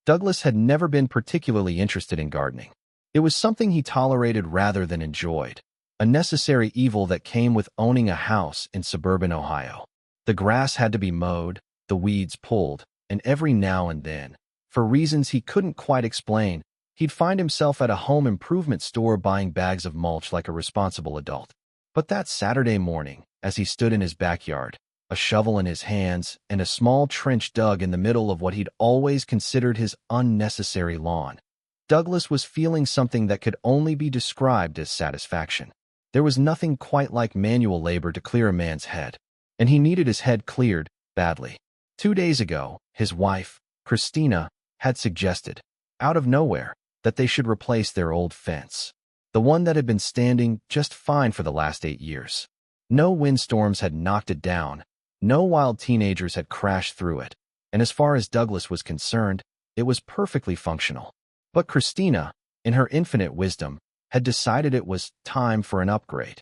Douglas had never been particularly interested in gardening. It was something he tolerated rather than enjoyed, a necessary evil that came with owning a house in suburban Ohio. The grass had to be mowed, the weeds pulled, and every now and then, for reasons he couldn't quite explain, he'd find himself at a home improvement store buying bags of mulch like a responsible adult. But that Saturday morning, as he stood in his backyard, a shovel in his hands and a small trench dug in the middle of what he'd always considered his unnecessary lawn, Douglas was feeling something that could only be described as satisfaction. There was nothing quite like manual labor to clear a man's head, and he needed his head cleared badly. 2 days ago, his wife, Christina, had suggested, out of nowhere, that they should replace their old fence, the one that had been standing just fine for the last 8 years. No windstorms had knocked it down, no wild teenagers had crashed through it, and as far as Douglas was concerned, it was perfectly functional. But Christina, in her infinite wisdom, had decided it was time for an upgrade.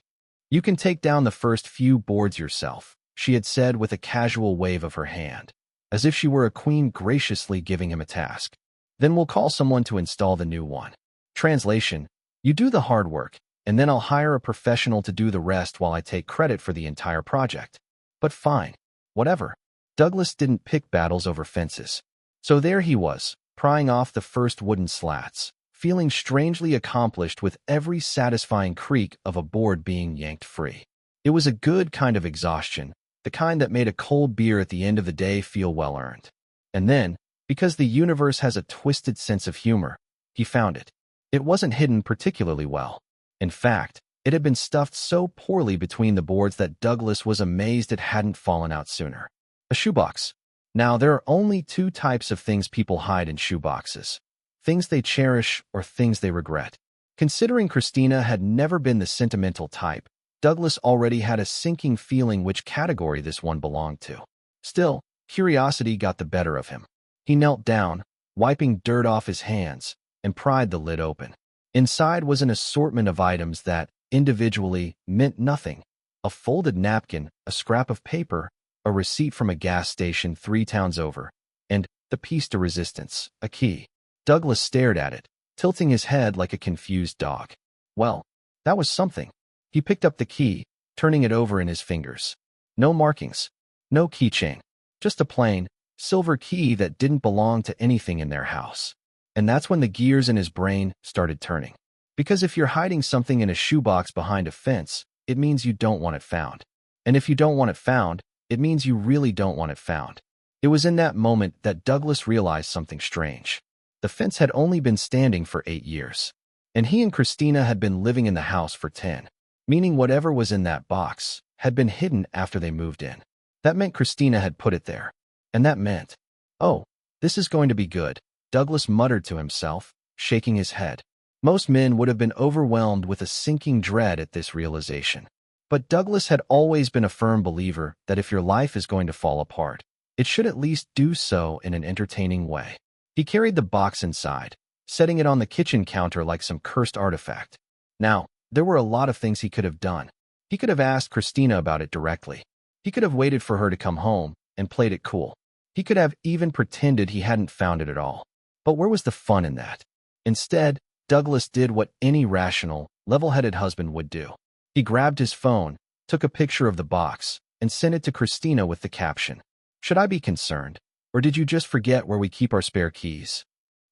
"You can take down the first few boards yourself," she had said with a casual wave of her hand, as if she were a queen graciously giving him a task. "Then we'll call someone to install the new one." Translation: "You do the hard work, and then I'll hire a professional to do the rest while I take credit for the entire project." But fine, whatever. Douglas didn't pick battles over fences. So there he was, prying off the first wooden slats, feeling strangely accomplished with every satisfying creak of a board being yanked free. It was a good kind of exhaustion, the kind that made a cold beer at the end of the day feel well-earned. And then, because the universe has a twisted sense of humor, he found it. It wasn't hidden particularly well. In fact, it had been stuffed so poorly between the boards that Douglas was amazed it hadn't fallen out sooner. A shoebox. Now, there are only 2 types of things people hide in shoeboxes: things they cherish or things they regret. Considering Christina had never been the sentimental type, Douglas already had a sinking feeling which category this one belonged to. Still, curiosity got the better of him. He knelt down, wiping dirt off his hands, and pried the lid open. Inside was an assortment of items that, individually, meant nothing: a folded napkin, a scrap of paper, a receipt from a gas station 3 towns over, and the piece de resistance, a key. Douglas stared at it, tilting his head like a confused dog. Well, that was something. He picked up the key, turning it over in his fingers. No markings, no keychain, just a plain, silver key that didn't belong to anything in their house. And that's when the gears in his brain started turning. Because if you're hiding something in a shoebox behind a fence, it means you don't want it found. And if you don't want it found, it means you really don't want it found. It was in that moment that Douglas realized something strange. The fence had only been standing for 8 years, and he and Christina had been living in the house for 10, meaning whatever was in that box had been hidden after they moved in. That meant Christina had put it there. And that meant, "Oh, this is going to be good," Douglas muttered to himself, shaking his head. Most men would have been overwhelmed with a sinking dread at this realization. But Douglas had always been a firm believer that if your life is going to fall apart, it should at least do so in an entertaining way. He carried the box inside, setting it on the kitchen counter like some cursed artifact. Now, there were a lot of things he could have done. He could have asked Christina about it directly. He could have waited for her to come home and played it cool. He could have even pretended he hadn't found it at all. But where was the fun in that? Instead, Douglas did what any rational, level-headed husband would do. He grabbed his phone, took a picture of the box, and sent it to Christina with the caption, "Should I be concerned, or did you just forget where we keep our spare keys?"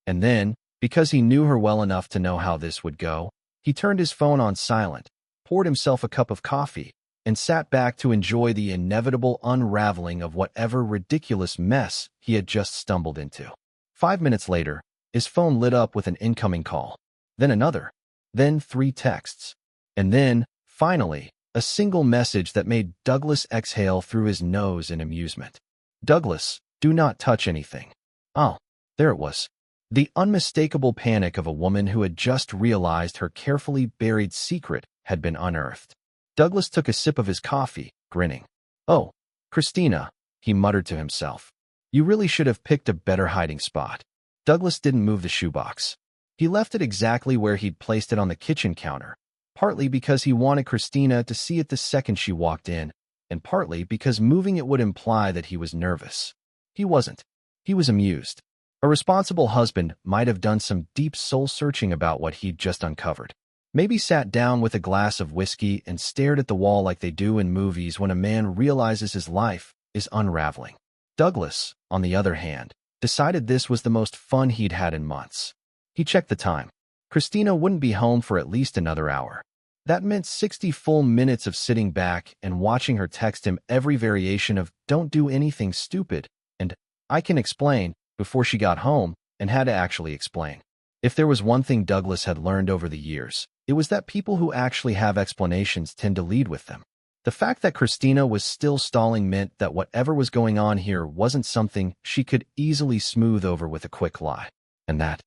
And then, because he knew her well enough to know how this would go, he turned his phone on silent, poured himself a cup of coffee, and sat back to enjoy the inevitable unraveling of whatever ridiculous mess he had just stumbled into. 5 minutes later, his phone lit up with an incoming call, then another, then 3 texts, and then, finally, a single message that made Douglas exhale through his nose in amusement. "Douglas, do not touch anything." Oh, there it was. The unmistakable panic of a woman who had just realized her carefully buried secret had been unearthed. Douglas took a sip of his coffee, grinning. "Oh, Christina," he muttered to himself. "You really should have picked a better hiding spot." Douglas didn't move the shoebox. He left it exactly where he'd placed it on the kitchen counter, partly because he wanted Christina to see it the second she walked in, and partly because moving it would imply that he was nervous. He wasn't. He was amused. A responsible husband might have done some deep soul-searching about what he'd just uncovered. Maybe sat down with a glass of whiskey and stared at the wall like they do in movies when a man realizes his life is unraveling. Douglas, on the other hand, decided this was the most fun he'd had in months. He checked the time. Christina wouldn't be home for at least another hour. That meant 60 full minutes of sitting back and watching her text him every variation of "don't do anything stupid" and "I can explain" before she got home and had to actually explain. If there was one thing Douglas had learned over the years, it was that people who actually have explanations tend to lead with them. The fact that Christina was still stalling meant that whatever was going on here wasn't something she could easily smooth over with a quick lie. And that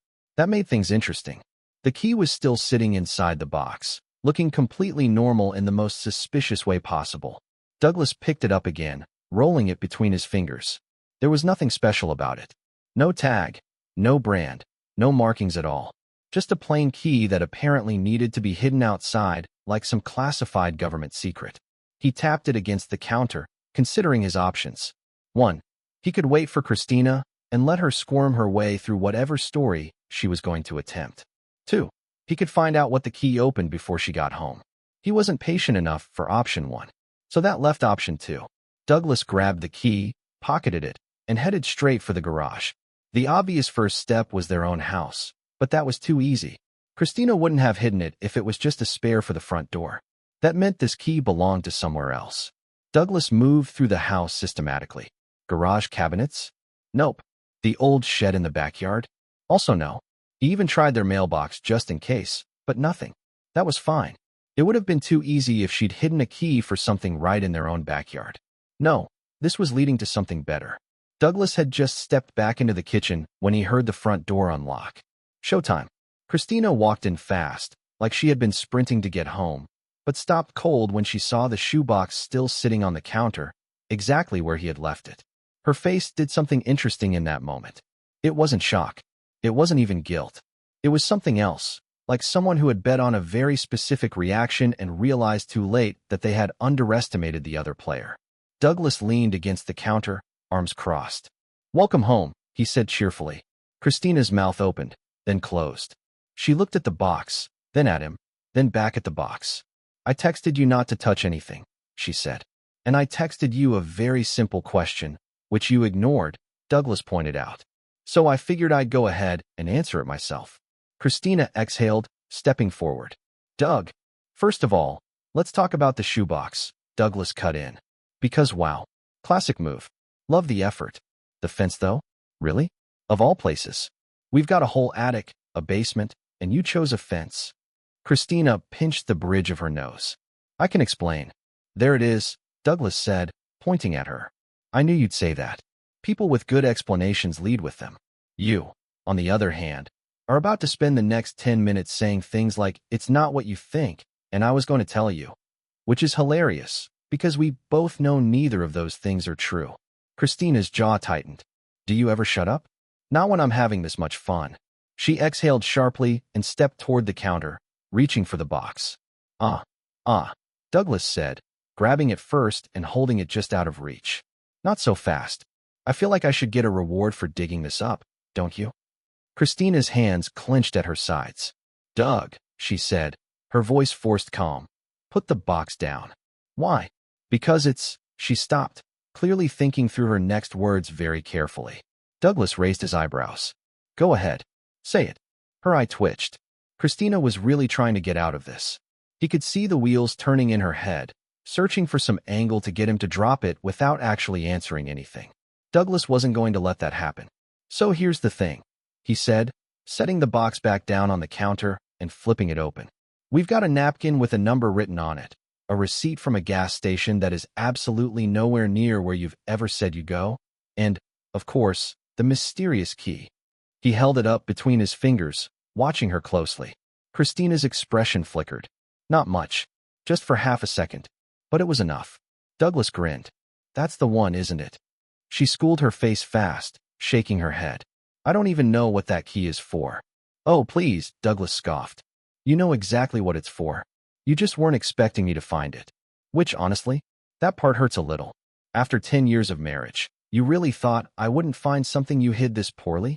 made things interesting. The key was still sitting inside the box, looking completely normal in the most suspicious way possible. Douglas picked it up again, rolling it between his fingers. There was nothing special about it. No tag, no brand, no markings at all. Just a plain key that apparently needed to be hidden outside, like some classified government secret. He tapped it against the counter, considering his options. 1. He could wait for Christina and let her squirm her way through whatever story she was going to attempt. 2. He could find out what the key opened before she got home. He wasn't patient enough for option 1, so that left option 2. Douglas grabbed the key, pocketed it, and headed straight for the garage. The obvious first step was their own house, but that was too easy. Christina wouldn't have hidden it if it was just a spare for the front door. That meant this key belonged to somewhere else. Douglas moved through the house systematically. Garage cabinets? Nope. The old shed in the backyard? Also no. He even tried their mailbox just in case, but nothing. That was fine. It would have been too easy if she'd hidden a key for something right in their own backyard. No, this was leading to something better. Douglas had just stepped back into the kitchen when he heard the front door unlock. Showtime. Christina walked in fast, like she had been sprinting to get home, but stopped cold when she saw the shoebox still sitting on the counter, exactly where he had left it. Her face did something interesting in that moment. It wasn't shock. It wasn't even guilt. It was something else, like someone who had bet on a very specific reaction and realized too late that they had underestimated the other player. Douglas leaned against the counter, arms crossed. "Welcome home," he said cheerfully. Christina's mouth opened, then closed. She looked at the box, then at him, then back at the box. "I texted you not to touch anything," she said. "And I texted you a very simple question, which you ignored," Douglas pointed out. "So I figured I'd go ahead and answer it myself." Christina exhaled, stepping forward. "Doug, first of all, let's talk about the shoebox," Douglas cut in. "Because wow, classic move. Love the effort. The fence though? Really? Of all places. We've got a whole attic, a basement, and you chose a fence." Christina pinched the bridge of her nose. "I can explain." "There it is," Douglas said, pointing at her. "I knew you'd say that. People with good explanations lead with them. You, on the other hand, are about to spend the next 10 minutes saying things like, 'It's not what you think, and I was going to tell you.' Which is hilarious, because we both know neither of those things are true." Christina's jaw tightened. "Do you ever shut up?" "Not when I'm having this much fun." She exhaled sharply and stepped toward the counter, reaching for the box. Douglas said, grabbing it first and holding it just out of reach. "Not so fast. I feel like I should get a reward for digging this up, don't you?" Christina's hands clenched at her sides. "Doug," she said, her voice forced calm. "Put the box down." "Why?" "Because it's—" She stopped, clearly thinking through her next words very carefully. Douglas raised his eyebrows. "Go ahead. Say it." Her eye twitched. Christina was really trying to get out of this. He could see the wheels turning in her head, searching for some angle to get him to drop it without actually answering anything. Douglas wasn't going to let that happen. "So here's the thing," he said, setting the box back down on the counter and flipping it open. "We've got a napkin with a number written on it, a receipt from a gas station that is absolutely nowhere near where you've ever said you go, and, of course, the mysterious key." He held it up between his fingers, watching her closely. Christina's expression flickered. Not much, just for half a second, but it was enough. Douglas grinned. "That's the one, isn't it?" She schooled her face fast, shaking her head. "I don't even know what that key is for." "Oh, please," Douglas scoffed. "You know exactly what it's for. You just weren't expecting me to find it." Which, honestly, that part hurts a little. After 10 years of marriage, you really thought I wouldn't find something you hid this poorly?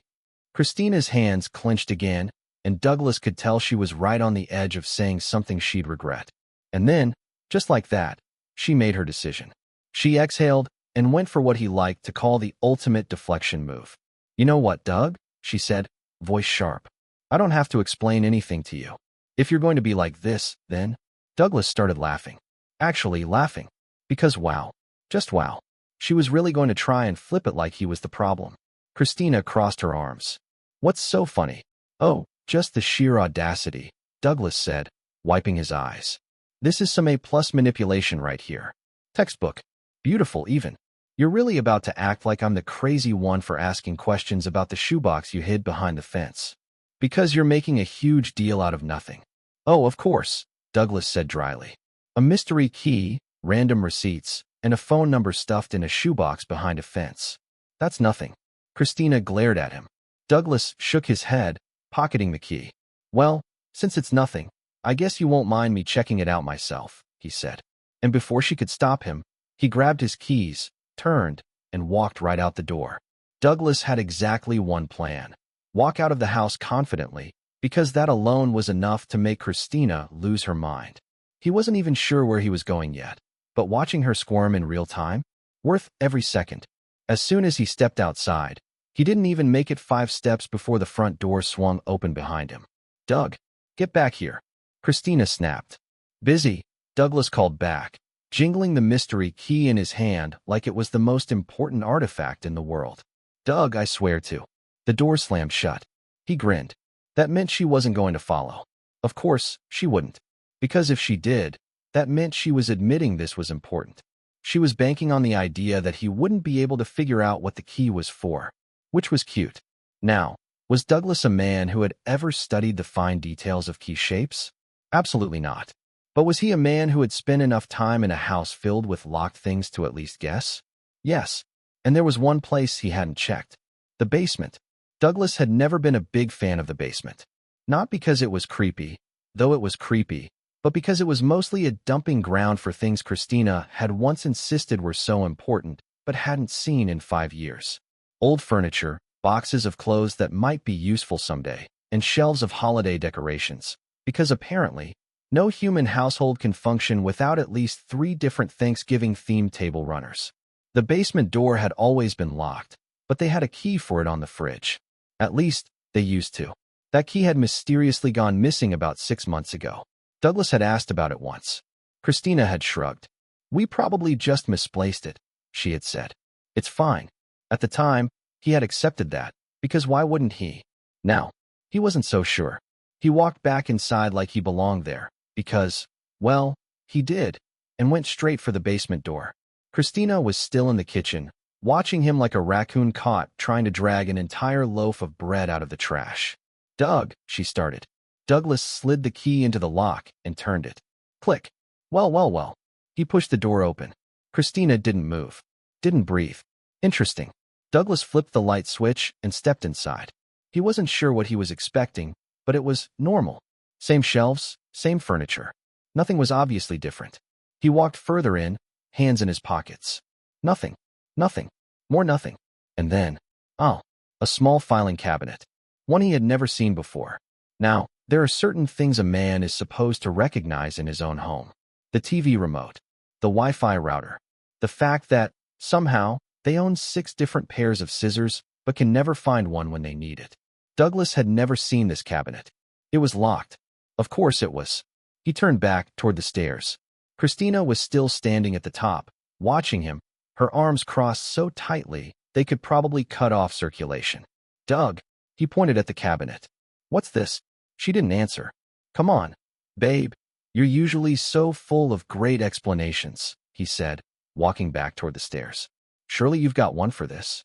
Christina's hands clenched again, and Douglas could tell she was right on the edge of saying something she'd regret. And then, just like that, she made her decision. She exhaled and went for what he liked to call the ultimate deflection move. "You know what, Doug?" she said, voice sharp. "I don't have to explain anything to you. If you're going to be like this, then—" Douglas started laughing. Actually laughing. Because wow. Just wow. She was really going to try and flip it like he was the problem. Christina crossed her arms. "What's so funny?" "Oh, just the sheer audacity," Douglas said, wiping his eyes. "This is some A-plus manipulation right here. Textbook. Beautiful, even. You're really about to act like I'm the crazy one for asking questions about the shoebox you hid behind the fence. Because you're making a huge deal out of nothing." "Oh, of course," Douglas said dryly. "A mystery key, random receipts, and a phone number stuffed in a shoebox behind a fence. That's nothing." Christina glared at him. Douglas shook his head, pocketing the key. "Well, since it's nothing, I guess you won't mind me checking it out myself," he said. And before she could stop him, he grabbed his keys, turned, and walked right out the door. Douglas had exactly one plan: walk out of the house confidently, because that alone was enough to make Christina lose her mind. He wasn't even sure where he was going yet, but watching her squirm in real time, worth every second. As soon as he stepped outside, he didn't even make it 5 steps before the front door swung open behind him. "Doug, get back here," Christina snapped. "Busy," Douglas called back, jingling the mystery key in his hand like it was the most important artifact in the world. "Doug, I swear to." The door slammed shut. He grinned. That meant she wasn't going to follow. Of course, she wouldn't. Because if she did, that meant she was admitting this was important. She was banking on the idea that he wouldn't be able to figure out what the key was for, which was cute. Now, was Douglas a man who had ever studied the fine details of key shapes? Absolutely not. But was he a man who had spent enough time in a house filled with locked things to at least guess? Yes. And there was one place he hadn't checked. The basement. Douglas had never been a big fan of the basement. Not because it was creepy, though it was creepy, but because it was mostly a dumping ground for things Christina had once insisted were so important, but hadn't seen in 5 years. Old furniture, boxes of clothes that might be useful someday, and shelves of holiday decorations. Because apparently, no human household can function without at least 3 different Thanksgiving-themed table runners. The basement door had always been locked, but they had a key for it on the fridge. At least, they used to. That key had mysteriously gone missing about 6 months ago. Douglas had asked about it once. Christina had shrugged. "We probably just misplaced it," she had said. "It's fine." At the time, he had accepted that, because why wouldn't he? Now, he wasn't so sure. He walked back inside like he belonged there, because, well, he did, and went straight for the basement door. Christina was still in the kitchen, watching him like a raccoon caught trying to drag an entire loaf of bread out of the trash. "Doug," she started. Douglas slid the key into the lock and turned it. Click. Well, well, well. He pushed the door open. Christina didn't move. Didn't breathe. Interesting. Douglas flipped the light switch and stepped inside. He wasn't sure what he was expecting, but it was normal. Same shelves, same furniture. Nothing was obviously different. He walked further in, hands in his pockets. Nothing. Nothing. More nothing. And then, oh, a small filing cabinet. One he had never seen before. Now, there are certain things a man is supposed to recognize in his own home. The TV remote. The Wi-Fi router. The fact that, somehow, they own 6 different pairs of scissors, but can never find one when they need it. Douglas had never seen this cabinet. It was locked. Of course it was. He turned back toward the stairs. Christina was still standing at the top, watching him, her arms crossed so tightly they could probably cut off circulation. "Doug," he pointed at the cabinet. "What's this?" She didn't answer. "Come on, babe. You're usually so full of great explanations," he said, walking back toward the stairs. "Surely you've got one for this."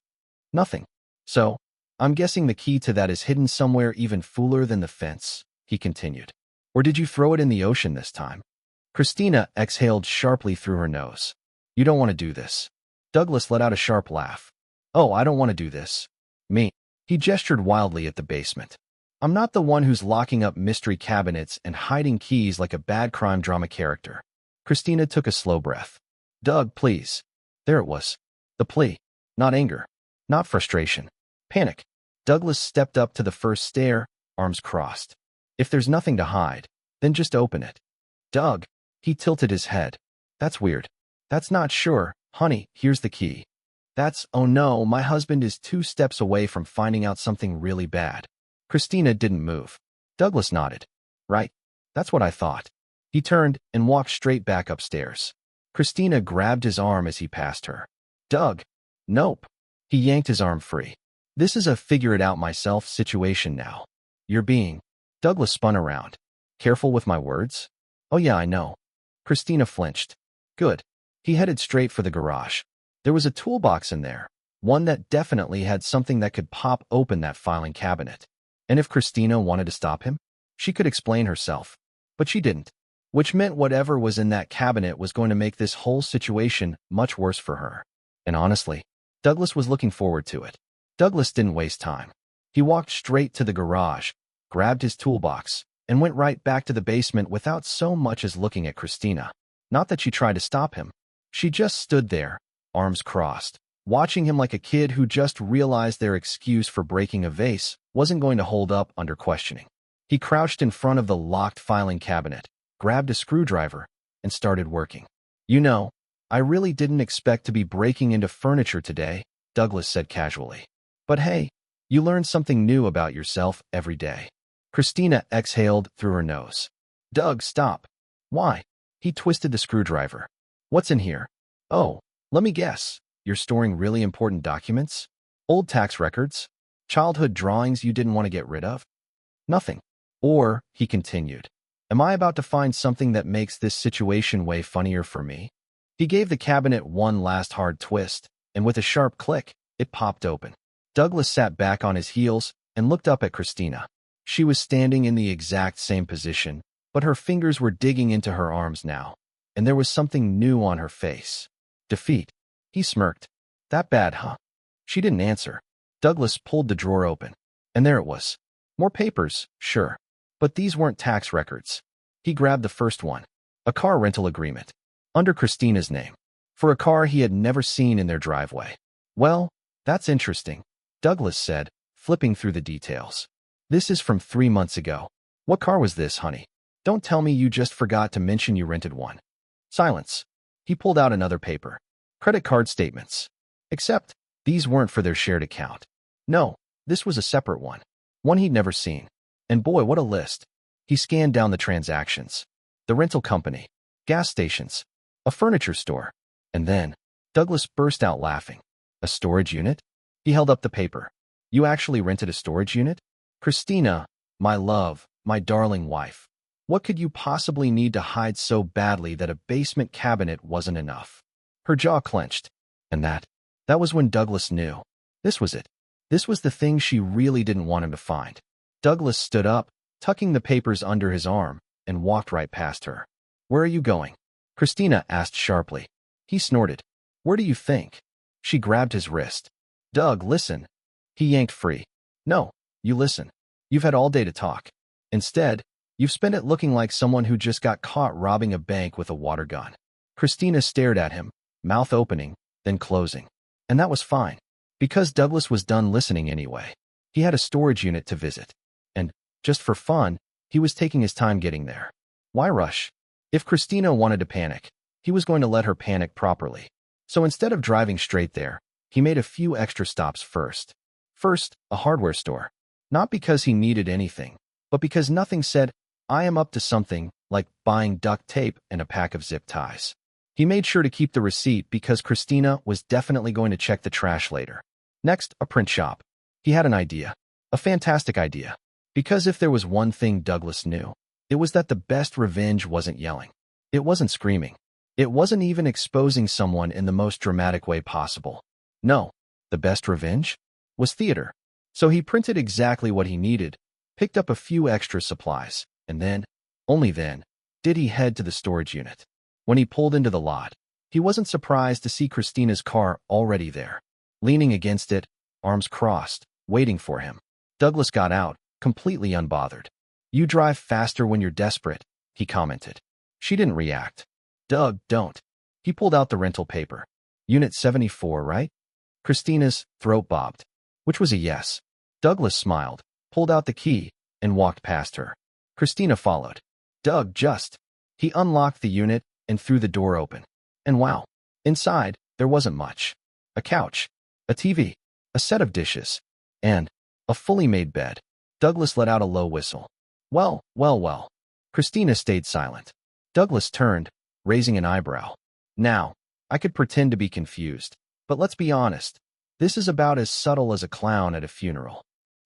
"Nothing. So, I'm guessing the key to that is hidden somewhere even fuller than the fence," he continued. "Or did you throw it in the ocean this time?" Christina exhaled sharply through her nose. "You don't want to do this." Douglas let out a sharp laugh. "Oh, I don't want to do this. Me." He gestured wildly at the basement. "I'm not the one who's locking up mystery cabinets and hiding keys like a bad crime drama character." Christina took a slow breath. "Doug, please." There it was. The plea. Not anger. Not frustration. Panic. Douglas stepped up to the first stair, arms crossed. If there's nothing to hide, then just open it. Doug. He tilted his head. That's weird. That's not sure. Honey, here's the key. Oh no, my husband is 2 steps away from finding out something really bad. Christina didn't move. Douglas nodded. Right. That's what I thought. He turned and walked straight back upstairs. Christina grabbed his arm as he passed her. Doug. Nope. He yanked his arm free. This is a figure-it-out-myself situation now. You're being... Douglas spun around. Careful with my words? Oh yeah, I know. Christina flinched. Good. He headed straight for the garage. There was a toolbox in there, one that definitely had something that could pop open that filing cabinet. And if Christina wanted to stop him, she could explain herself. But she didn't, which meant whatever was in that cabinet was going to make this whole situation much worse for her. And honestly, Douglas was looking forward to it. Douglas didn't waste time. He walked straight to the garage, grabbed his toolbox, and went right back to the basement without so much as looking at Christina. Not that she tried to stop him. She just stood there, arms crossed, watching him like a kid who just realized their excuse for breaking a vase wasn't going to hold up under questioning. He crouched in front of the locked filing cabinet, grabbed a screwdriver, and started working. You know, I really didn't expect to be breaking into furniture today, Douglas said casually. But hey, you learn something new about yourself every day. Christina exhaled through her nose. Doug, stop. Why? He twisted the screwdriver. What's in here? Oh, let me guess. You're storing really important documents? Old tax records? Childhood drawings you didn't want to get rid of? Nothing. Or, he continued, am I about to find something that makes this situation way funnier for me? He gave the cabinet one last hard twist, and with a sharp click, it popped open. Douglas sat back on his heels and looked up at Christina. She was standing in the exact same position, but her fingers were digging into her arms now, and there was something new on her face. Defeat. He smirked. That bad, huh? She didn't answer. Douglas pulled the drawer open, and there it was. More papers, sure, but these weren't tax records. He grabbed the first one, a car rental agreement, under Christina's name, for a car he had never seen in their driveway. Well, that's interesting, Douglas said, flipping through the details. This is from 3 months ago. What car was this, honey? Don't tell me you just forgot to mention you rented one. Silence. He pulled out another paper. Credit card statements. Except, these weren't for their shared account. No, this was a separate one he'd never seen. And boy, what a list. He scanned down the transactions. The rental company, gas stations, a furniture store. And then, Douglas burst out laughing. A storage unit? He held up the paper. You actually rented a storage unit? Christina, my love, my darling wife. What could you possibly need to hide so badly that a basement cabinet wasn't enough? Her jaw clenched. And that was when Douglas knew. This was it. This was the thing she really didn't want him to find. Douglas stood up, tucking the papers under his arm, and walked right past her. Where are you going? Christina asked sharply. He snorted. Where do you think? She grabbed his wrist. Doug, listen. He yanked free. No, you listen. You've had all day to talk. Instead, you've spent it looking like someone who just got caught robbing a bank with a water gun. Christina stared at him, mouth opening, then closing. And that was fine, because Douglas was done listening anyway. He had a storage unit to visit. And, just for fun, he was taking his time getting there. Why rush? If Christina wanted to panic, he was going to let her panic properly. So instead of driving straight there, he made a few extra stops first. First, a hardware store. Not because he needed anything, but because nothing said, I am up to something, like buying duct tape and a pack of zip ties. He made sure to keep the receipt because Christina was definitely going to check the trash later. Next, a print shop. He had an idea. A fantastic idea. Because if there was one thing Douglas knew, it was that the best revenge wasn't yelling. It wasn't screaming. It wasn't even exposing someone in the most dramatic way possible. No, the best revenge was theater. So he printed exactly what he needed, picked up a few extra supplies, and then, only then, did he head to the storage unit. When he pulled into the lot, he wasn't surprised to see Christina's car already there, leaning against it, arms crossed, waiting for him. Douglas got out, completely unbothered. You drive faster when you're desperate, he commented. She didn't react. Doug, don't. He pulled out the rental paper. Unit 74, right? Christina's throat bobbed, which was a yes. Douglas smiled, pulled out the key, and walked past her. Christina followed. Doug just. He unlocked the unit and threw the door open. And wow, inside, there wasn't much. A couch, a TV, a set of dishes, and a fully made bed. Douglas let out a low whistle. Well, well, well. Christina stayed silent. Douglas turned, raising an eyebrow. Now, I could pretend to be confused, but let's be honest. This is about as subtle as a clown at a funeral.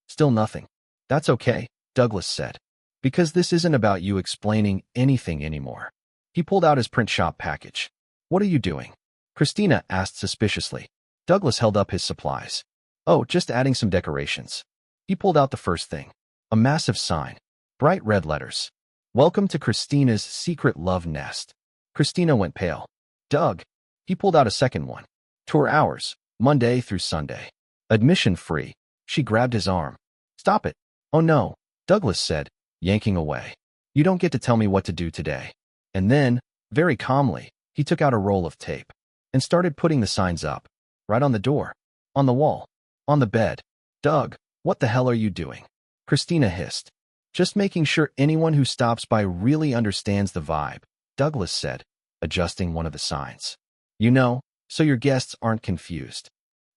Still nothing. That's okay, Douglas said, because this isn't about you explaining anything anymore. He pulled out his print shop package. What are you doing? Christina asked suspiciously. Douglas held up his supplies. Oh, just adding some decorations. He pulled out the first thing. A massive sign. Bright red letters. Welcome to Christina's secret love nest. Christina went pale. Doug. He pulled out a second one. Tour hours, Monday through Sunday. Admission free. She grabbed his arm. Stop it. Oh no, Douglas said, yanking away. You don't get to tell me what to do today. And then, very calmly, he took out a roll of tape and started putting the signs up. Right on the door, on the wall, on the bed. Doug, what the hell are you doing? Christina hissed. Just making sure anyone who stops by really understands the vibe, Douglas said, adjusting one of the signs. You know, so your guests aren't confused.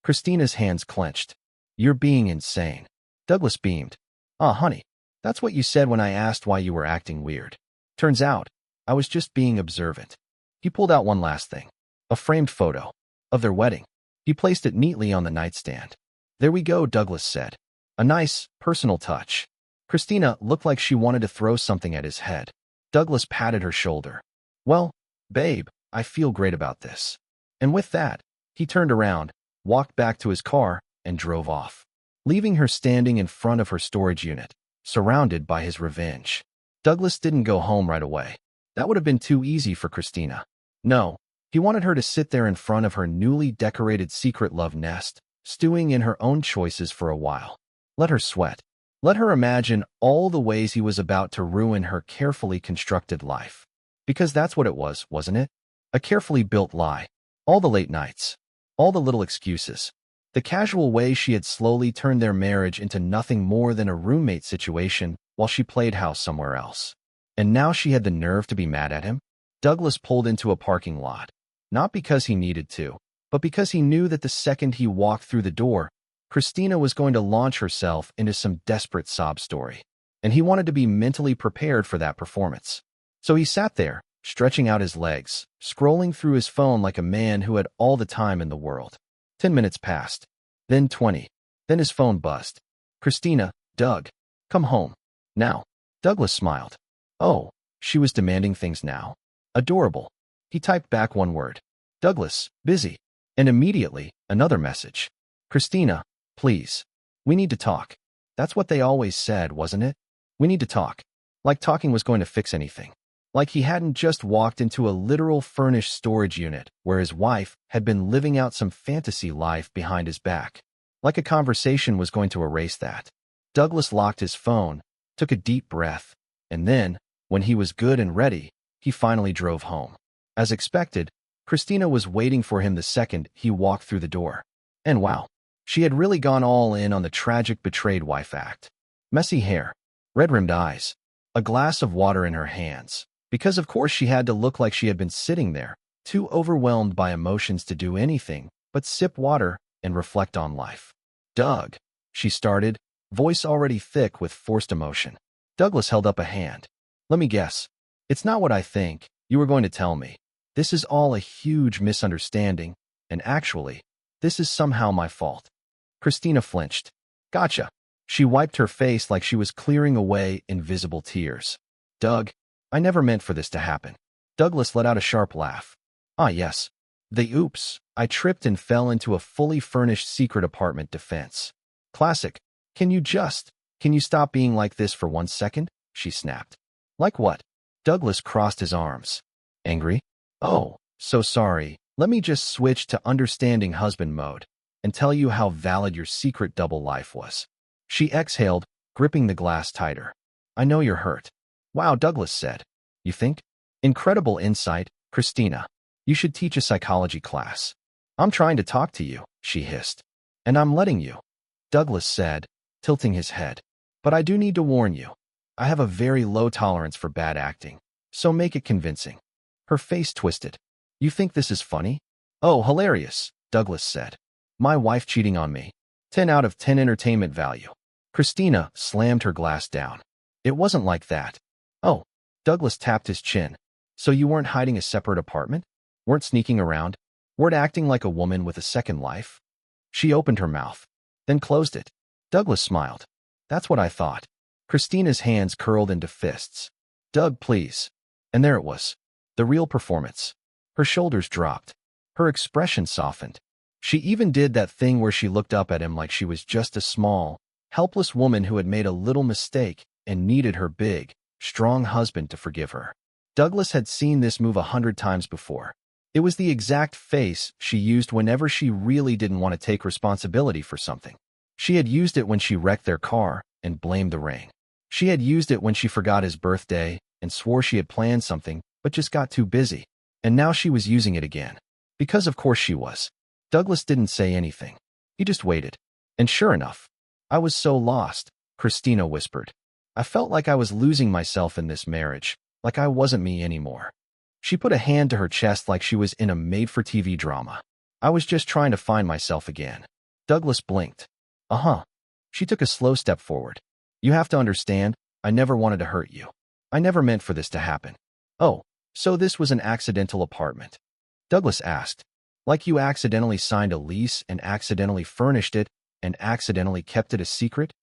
Christina's hands clenched. You're being insane. Douglas beamed. Honey, that's what you said when I asked why you were acting weird. Turns out, I was just being observant. He pulled out one last thing. A framed photo. Of their wedding. He placed it neatly on the nightstand. There we go, Douglas said. A nice, personal touch. Christina looked like she wanted to throw something at his head. Douglas patted her shoulder. Well, babe, I feel great about this. And with that, he turned around, walked back to his car, and drove off, leaving her standing in front of her storage unit, surrounded by his revenge. Douglas didn't go home right away. That would have been too easy for Christina. No, he wanted her to sit there in front of her newly decorated secret love nest, stewing in her own choices for a while. Let her sweat. Let her imagine all the ways he was about to ruin her carefully constructed life. Because that's what it was, wasn't it? A carefully built lie. All the late nights. All the little excuses. The casual way she had slowly turned their marriage into nothing more than a roommate situation while she played house somewhere else. And now she had the nerve to be mad at him? Douglas pulled into a parking lot. Not because he needed to, but because he knew that the second he walked through the door, Christina was going to launch herself into some desperate sob story. And he wanted to be mentally prepared for that performance. So he sat there, stretching out his legs, scrolling through his phone like a man who had all the time in the world. 10 minutes passed. Then 20. Then his phone buzzed. Christina, Doug, come home. Now. Douglas smiled. Oh, she was demanding things now. Adorable. He typed back one word. Douglas, busy. And immediately, another message. Christina, please. We need to talk. That's what they always said, wasn't it? We need to talk. Like talking was going to fix anything. Like he hadn't just walked into a literal furnished storage unit where his wife had been living out some fantasy life behind his back. Like a conversation was going to erase that. Douglas locked his phone, took a deep breath, and then, when he was good and ready, he finally drove home. As expected, Christina was waiting for him the second he walked through the door. And wow, she had really gone all in on the tragic betrayed wife act. Messy hair, red-rimmed eyes, a glass of water in her hands. Because of course she had to look like she had been sitting there, too overwhelmed by emotions to do anything but sip water and reflect on life. Doug, she started, voice already thick with forced emotion. Douglas held up a hand. Let me guess. It's not what I think. You were going to tell me. This is all a huge misunderstanding, and actually, this is somehow my fault. Christina flinched. Gotcha. She wiped her face like she was clearing away invisible tears. Doug, I never meant for this to happen. Douglas let out a sharp laugh. Ah, yes. The oops. I tripped and fell into a fully furnished secret apartment defense. Classic. Can you stop being like this for 1 second? She snapped. Like what? Douglas crossed his arms. Angry? Oh, so sorry. Let me just switch to understanding husband mode and tell you how valid your secret double life was. She exhaled, gripping the glass tighter. I know you're hurt. Wow, Douglas said. You think? Incredible insight, Christina. You should teach a psychology class. I'm trying to talk to you, she hissed. And I'm letting you. Douglas said, tilting his head. But I do need to warn you. I have a very low tolerance for bad acting, so make it convincing. Her face twisted. You think this is funny? Oh, hilarious, Douglas said. My wife cheating on me. 10 out of 10 entertainment value. Christina slammed her glass down. It wasn't like that. Oh, Douglas tapped his chin. So you weren't hiding a separate apartment? Weren't sneaking around? Weren't acting like a woman with a second life? She opened her mouth, then closed it. Douglas smiled. That's what I thought. Christina's hands curled into fists. Doug, please. And there it was. The real performance. Her shoulders dropped. Her expression softened. She even did that thing where she looked up at him like she was just a small, helpless woman who had made a little mistake and needed her big, strong husband to forgive her. Douglas had seen this move 100 times before. It was the exact face she used whenever she really didn't want to take responsibility for something. She had used it when she wrecked their car and blamed the rain. She had used it when she forgot his birthday and swore she had planned something but just got too busy. And now she was using it again. Because of course she was. Douglas didn't say anything. He just waited. And sure enough, I was so lost, Christina whispered. I felt like I was losing myself in this marriage, like I wasn't me anymore. She put a hand to her chest like she was in a made-for-TV drama. I was just trying to find myself again. Douglas blinked. Uh-huh. She took a slow step forward. You have to understand, I never wanted to hurt you. I never meant for this to happen. Oh, so this was an accidental apartment? Douglas asked. Like you accidentally signed a lease and accidentally furnished it and accidentally kept it a secret?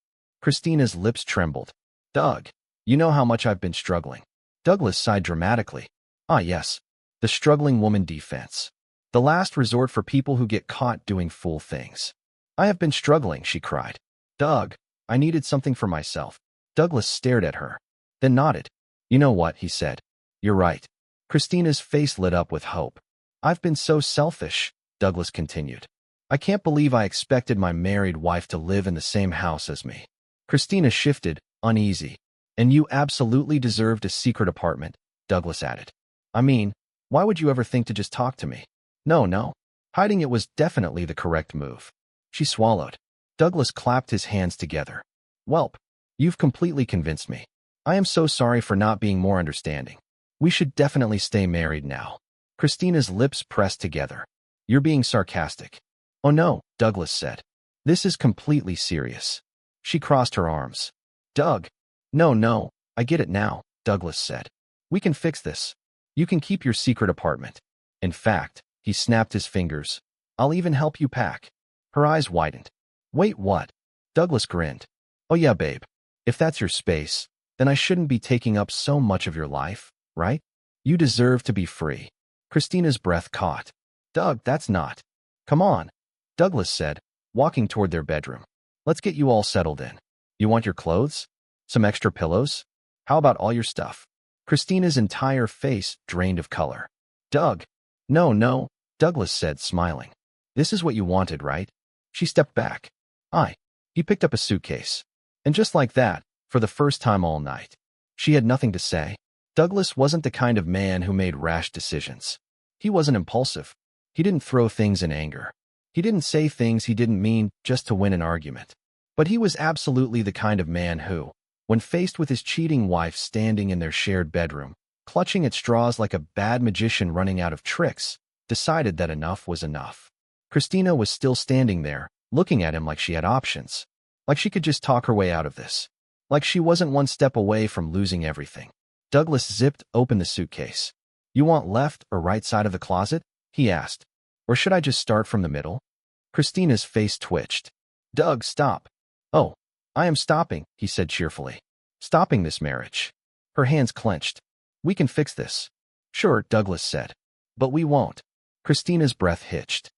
Christina's lips trembled. Doug, you know how much I've been struggling. Douglas sighed dramatically. Ah, yes. The struggling woman defense. The last resort for people who get caught doing fool things. I have been struggling, she cried. Doug, I needed something for myself. Douglas stared at her, then nodded. You know what, he said. You're right. Christina's face lit up with hope. I've been so selfish, Douglas continued. I can't believe I expected my married wife to live in the same house as me. Christina shifted, uneasy. And you absolutely deserved a secret apartment, Douglas added. I mean, why would you ever think to just talk to me? No. Hiding it was definitely the correct move. She swallowed. Douglas clapped his hands together. Welp, you've completely convinced me. I am so sorry for not being more understanding. We should definitely stay married now. Christina's lips pressed together. You're being sarcastic. Oh no, Douglas said. This is completely serious. She crossed her arms. Doug. No, I get it now, Douglas said. We can fix this. You can keep your secret apartment. In fact, he snapped his fingers. I'll even help you pack. Her eyes widened. Wait, what? Douglas grinned. Oh yeah, babe. If that's your space, then I shouldn't be taking up so much of your life, right? You deserve to be free. Christina's breath caught. Doug, that's not. Come on, Douglas said, walking toward their bedroom. Let's get you all settled in. You want your clothes? Some extra pillows? How about all your stuff? Christina's entire face drained of color. Doug. No, Douglas said, smiling. This is what you wanted, right? She stepped back. He picked up a suitcase. And just like that, for the first time all night, she had nothing to say. Douglas wasn't the kind of man who made rash decisions. He wasn't impulsive. He didn't throw things in anger. He didn't say things he didn't mean just to win an argument. But he was absolutely the kind of man who, when faced with his cheating wife standing in their shared bedroom, clutching at straws like a bad magician running out of tricks, decided that enough was enough. Christina was still standing there, looking at him like she had options. Like she could just talk her way out of this. Like she wasn't one step away from losing everything. Douglas zipped open the suitcase. You want left or right side of the closet? He asked. Or should I just start from the middle? Christina's face twitched. Doug, stop. Oh, I am stopping, he said cheerfully. Stopping this marriage. Her hands clenched. We can fix this. Sure, Douglas said. But we won't. Christina's breath hitched.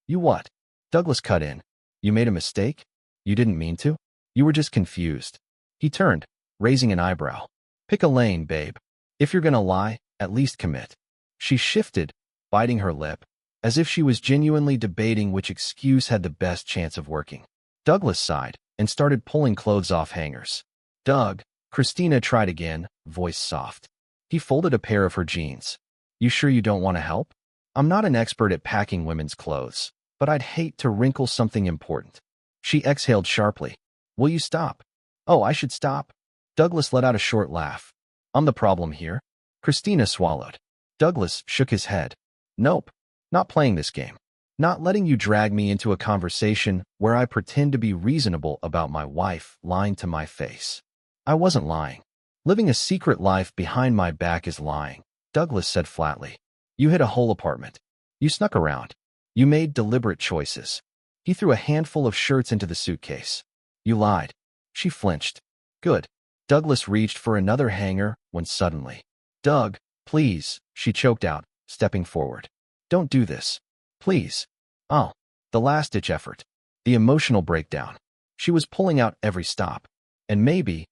You what? Douglas cut in. You made a mistake? You didn't mean to? You were just confused. He turned, raising an eyebrow. Pick a lane, babe. If you're gonna lie, at least commit. She shifted, biting her lip, as if she was genuinely debating which excuse had the best chance of working. Douglas sighed and started pulling clothes off hangers. Doug, Christina tried again, voice soft. He folded a pair of her jeans. You sure you don't want to help? I'm not an expert at packing women's clothes, but I'd hate to wrinkle something important. She exhaled sharply. Will you stop? Oh, I should stop? Douglas let out a short laugh. I'm the problem here? Christina swallowed. Douglas shook his head. Nope, not playing this game. Not letting you drag me into a conversation where I pretend to be reasonable about my wife lying to my face. I wasn't lying. Living a secret life behind my back is lying, Douglas said flatly. You hid a whole apartment. You snuck around. You made deliberate choices. He threw a handful of shirts into the suitcase. You lied. She flinched. Good. Douglas reached for another hanger when suddenly, Doug, please, she choked out, stepping forward. Don't do this. Please. Oh, the last-ditch effort. The emotional breakdown. She was pulling out every stop. And maybe,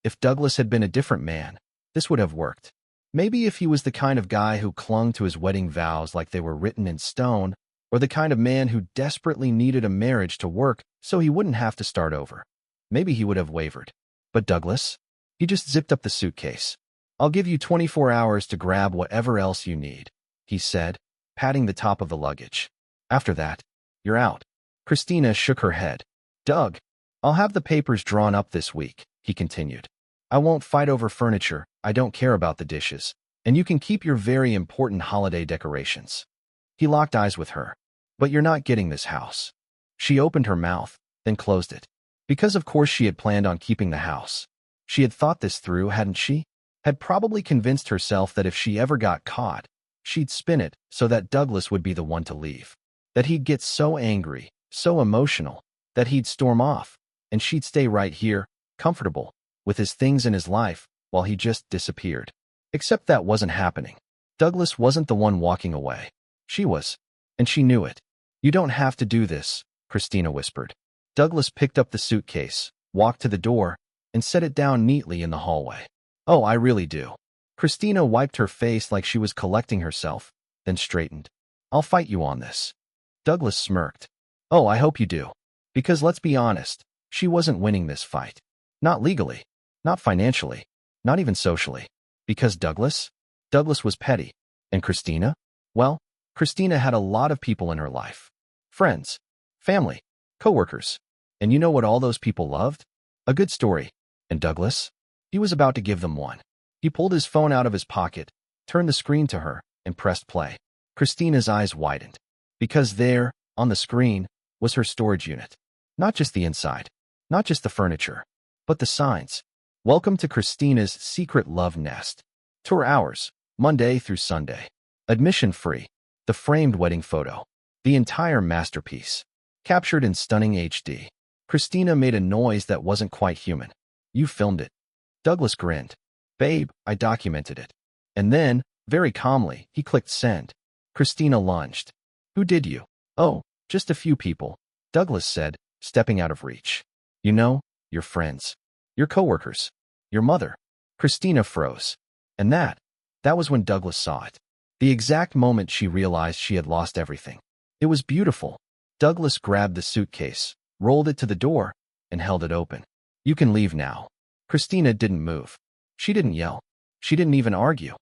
if Douglas had been a different man, this would have worked. Maybe if he was the kind of guy who clung to his wedding vows like they were written in stone, or the kind of man who desperately needed a marriage to work so he wouldn't have to start over. Maybe he would have wavered. But Douglas? He just zipped up the suitcase. I'll give you 24 hours to grab whatever else you need, he said, patting the top of the luggage. After that, you're out. Christina shook her head. Doug, I'll have the papers drawn up this week, he continued. I won't fight over furniture, I don't care about the dishes, and you can keep your very important holiday decorations. He locked eyes with her. But you're not getting this house. She opened her mouth, then closed it. Because of course she had planned on keeping the house. She had thought this through, hadn't she? Had probably convinced herself that if she ever got caught, she'd spin it so that Douglas would be the one to leave. That he'd get so angry, so emotional, that he'd storm off, and she'd stay right here, comfortable, with his things in his life, while he just disappeared. Except that wasn't happening. Douglas wasn't the one walking away. She was. And she knew it. You don't have to do this, Christina whispered. Douglas picked up the suitcase, walked to the door, and set it down neatly in the hallway. Oh, I really do. Christina wiped her face like she was collecting herself, then straightened. I'll fight you on this. Douglas smirked. Oh, I hope you do. Because let's be honest, she wasn't winning this fight. Not legally, not financially, not even socially. Because Douglas was petty. And Christina? Well, Christina had a lot of people in her life. Friends, family, coworkers. And you know what all those people loved? A good story. And Douglas? He was about to give them one. He pulled his phone out of his pocket, turned the screen to her, and pressed play. Christina's eyes widened. Because there, on the screen, was her storage unit. Not just the inside, not just the furniture, but the signs. Welcome to Christina's secret love nest. Tour hours, Monday through Sunday. Admission free. The framed wedding photo. The entire masterpiece. Captured in stunning HD. Christina made a noise that wasn't quite human. You filmed it. Douglas grinned. Babe, I documented it. And then, very calmly, he clicked send. Christina lunged. Who did you? Oh, just a few people, Douglas said, stepping out of reach. You know, your friends. Your coworkers. Your mother. Christina froze. And that was when Douglas saw it. The exact moment she realized she had lost everything. It was beautiful. Douglas grabbed the suitcase, rolled it to the door, and held it open. You can leave now. Christina didn't move. She didn't yell. She didn't even argue.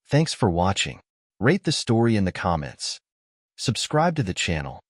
Thanks for watching. Rate the story in the comments. Subscribe to the channel